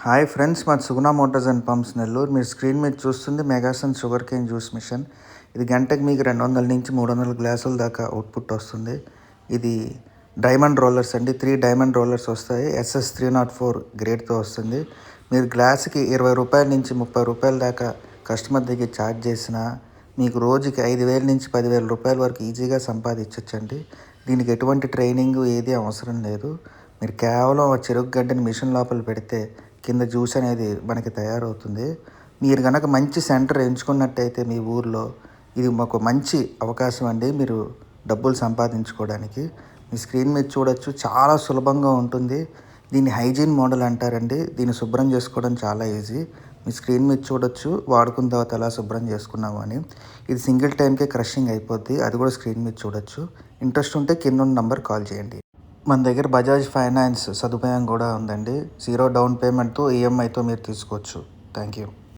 Hi friends, మాది సుగుణ Motors and pumps Nellore. మీరు screen మీద చూస్తుంది మెగాసన్ షుగర్ కేన్ జ్యూస్ మిషన్. ఇది గంటకి మీకు 200 నుంచి 300 గ్లాసుల దాకా అవుట్పుట్ వస్తుంది. ఇది డైమండ్ రోలర్స్ అండి. 3 డైమండ్ రోలర్స్ వస్తాయి. SS304 గ్రేడ్తో వస్తుంది. మీరు గ్లాసుకి 20 రూపాయల నుంచి 30 రూపాయల దాకా కస్టమర్ దగ్గర ఛార్జ్ చేసినా మీకు రోజుకి 5,000 నుంచి 10,000 రూపాయల వరకు ఈజీగా సంపాదించవచ్చండి. దీనికి ఎటువంటి ట్రైనింగ్ ఏది అవసరం లేదు. మీరు కేవలం చెరుకు గడ్డని మిషన్ లోపల పెడితే కింద జ్యూస్ అనేది మనకి తయారవుతుంది. మీరు కనుక మంచి సెంటర్ ఎంచుకున్నట్టయితే మీ ఊర్లో ఇది మాకు మంచి అవకాశం అండి. మీరు డబ్బులు సంపాదించుకోవడానికి మీ స్క్రీన్ మీద చూడొచ్చు, చాలా సులభంగా ఉంటుంది. దీన్ని హైజీన్ మోడల్ అంటారండి. దీన్ని శుభ్రం చేసుకోవడం చాలా ఈజీ. మీ స్క్రీన్ మీద చూడొచ్చు, వాడుకున్న తర్వాత ఎలా శుభ్రం చేసుకున్నాము అని. ఇది సింగిల్ టైంకే క్రషింగ్ అయిపోద్ది, అది కూడా స్క్రీన్ మీద చూడొచ్చు. ఇంట్రెస్ట్ ఉంటే కింద ఉన్న నంబర్ కాల్ చేయండి. మన దగ్గర బజాజ్ ఫైనాన్స్ సదుపాయం కూడా ఉందండి. 0 డౌన్ పేమెంట్తో ఈఎంఐతో మీరు తీసుకోవచ్చు. Thank you.